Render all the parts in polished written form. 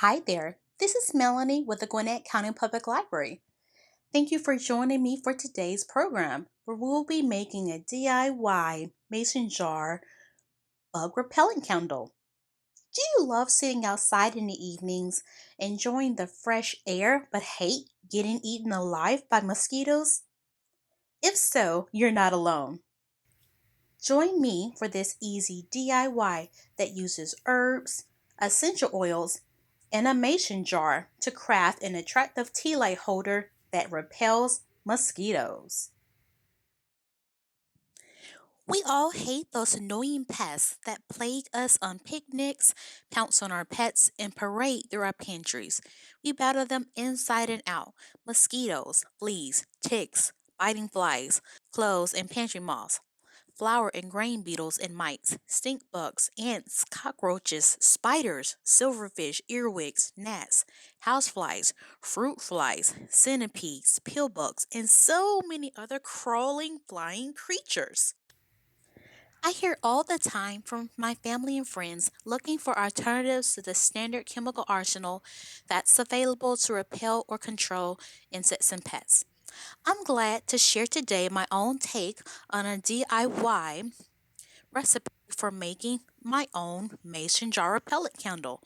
Hi there, this is Melanie with the Gwinnett County Public Library. Thank you for joining me for today's program, where we'll be making a DIY mason jar bug repellent candle. Do you love sitting outside in the evenings, enjoying the fresh air, but hate getting eaten alive by mosquitoes? If so, you're not alone. Join me for this easy DIY that uses herbs, essential oils, and a mason jar to craft an attractive tea light holder that repels mosquitoes. We all hate those annoying pests that plague us on picnics, pounce on our pets, and parade through our pantries. We battle them inside and out: mosquitoes, fleas, ticks, biting flies, clothes, and pantry moths, flower and grain beetles and mites, stink bugs, ants, cockroaches, spiders, silverfish, earwigs, gnats, houseflies, fruit flies, centipedes, pill bugs, and so many other crawling, flying creatures. I hear all the time from my family and friends looking for alternatives to the standard chemical arsenal that's available to repel or control insects and pets. I'm glad to share today my own take on a DIY recipe for making my own mason jar repellent candle.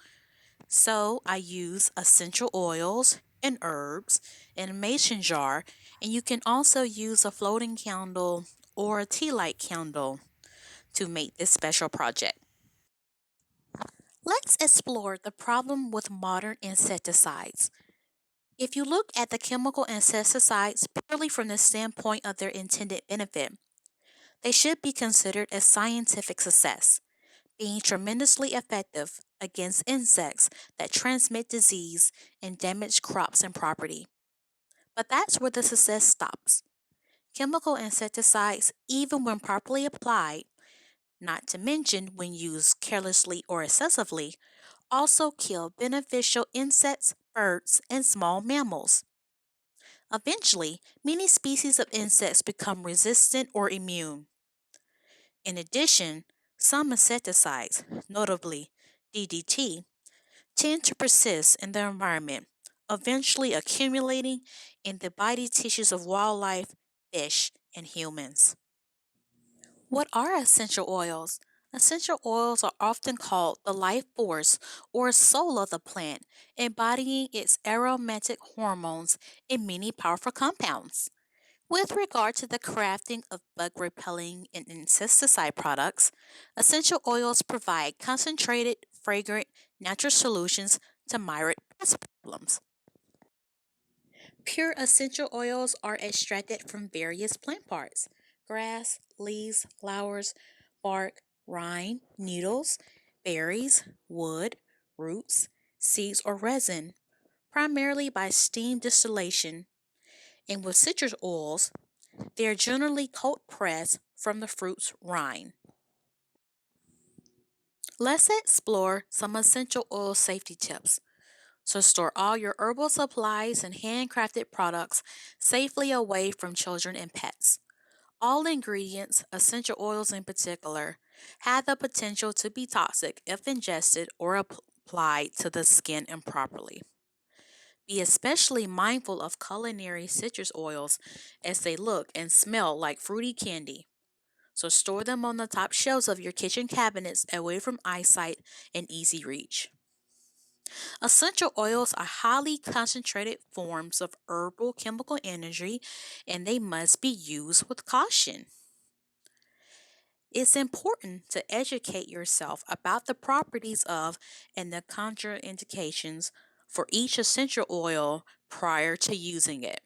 So I use essential oils and herbs in a mason jar, and you can also use a floating candle or a tea light candle to make this special project. Let's explore the problem with modern insecticides. If you look at the chemical insecticides purely from the standpoint of their intended benefit, they should be considered a scientific success, being tremendously effective against insects that transmit disease and damage crops and property. But that's where the success stops. Chemical insecticides, even when properly applied, not to mention when used carelessly or excessively, also kill beneficial insects, birds, and small mammals. Eventually, many species of insects become resistant or immune. In addition, some insecticides, notably DDT, tend to persist in the environment, eventually accumulating in the body tissues of wildlife, fish, and humans. What are essential oils? Essential oils are often called the life force or soul of the plant, embodying its aromatic hormones and many powerful compounds. With regard to the crafting of bug repelling and insecticide products, essential oils provide concentrated, fragrant, natural solutions to myriad pest problems. Pure essential oils are extracted from various plant parts: grass, leaves, flowers, bark, rind, needles, berries, wood, roots, seeds, or resin, primarily by steam distillation. And with citrus oils, they are generally cold pressed from the fruit's rind. Let's explore some essential oil safety tips. So store all your herbal supplies and handcrafted products safely away from children and pets. All ingredients, essential oils in particular, have the potential to be toxic if ingested or applied to the skin improperly. Be especially mindful of culinary citrus oils as they look and smell like fruity candy. So store them on the top shelves of your kitchen cabinets away from eyesight and easy reach. Essential oils are highly concentrated forms of herbal chemical energy, and they must be used with caution. It's important to educate yourself about the properties of and the contraindications for each essential oil prior to using it.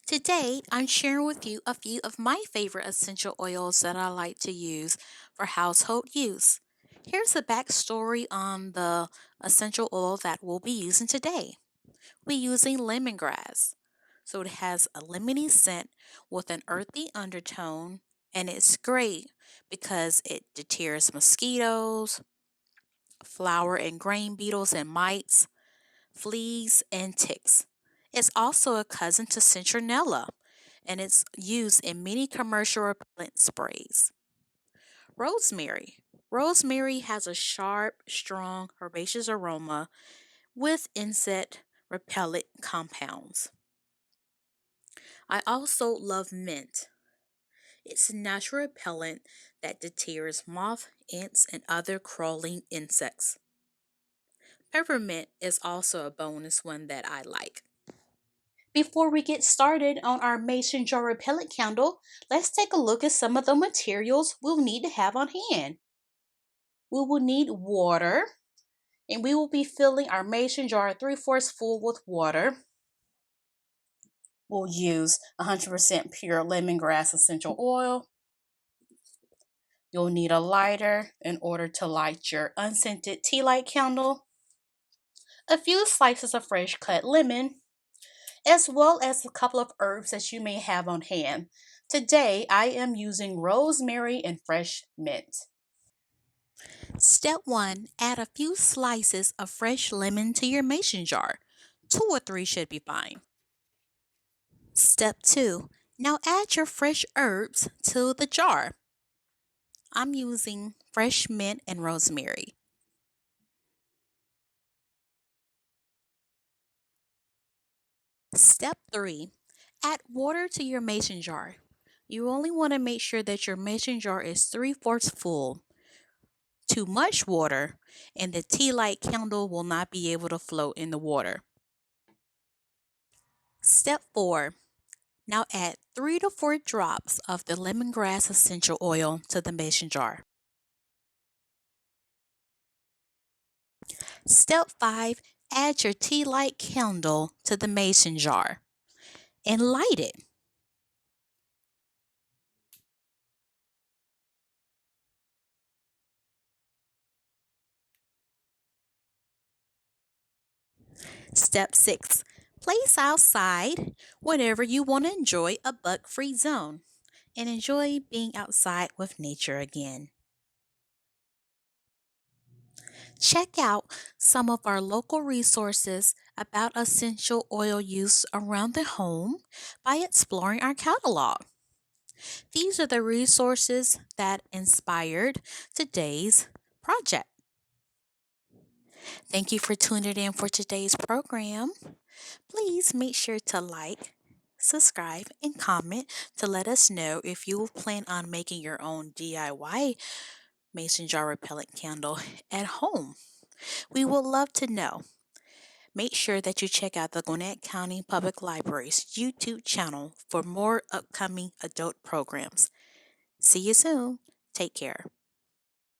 Today, I'm sharing with you a few of my favorite essential oils that I like to use for household use. Here's the backstory on the essential oil that we'll be using today. We're using lemongrass. So it has a lemony scent with an earthy undertone, and it's great because it deters mosquitoes, flower and grain beetles and mites, fleas, and ticks. It's also a cousin to citronella, and it's used in many commercial repellent sprays. Rosemary. Rosemary has a sharp, strong, herbaceous aroma with insect repellent compounds. I also love mint. It's a natural repellent that deters moth, ants, and other crawling insects. Peppermint is also a bonus one that I like. Before we get started on our mason jar repellent candle, let's take a look at some of the materials we'll need to have on hand. We will need water, and we will be filling our mason jar 3/4 full with water. We'll use 100% pure lemongrass essential oil. You'll need a lighter in order to light your unscented tea light candle, a few slices of fresh cut lemon, as well as a couple of herbs that you may have on hand. Today, I am using rosemary and fresh mint. Step 1, add a few slices of fresh lemon to your mason jar. 2 or 3 should be fine. Step 2, now add your fresh herbs to the jar. I'm using fresh mint and rosemary. Step 3, add water to your mason jar. You only want to make sure that your mason jar is 3/4 full. Too much water, and the tea light candle will not be able to float in the water. Step 4, now add 3 to 4 drops of the lemongrass essential oil to the mason jar. Step 5, add your tea light candle to the mason jar and light it. Step 6, place outside whenever you want to enjoy a bug free zone and enjoy being outside with nature again. Check out some of our local resources about essential oil use around the home by exploring our catalog. These are the resources that inspired today's project. Thank you for tuning in for today's program. Please make sure to like, subscribe, and comment to let us know if you plan on making your own DIY mason jar repellent candle at home. We would love to know. Make sure that you check out the Gwinnett County Public Library's YouTube channel for more upcoming adult programs. See you soon. Take care.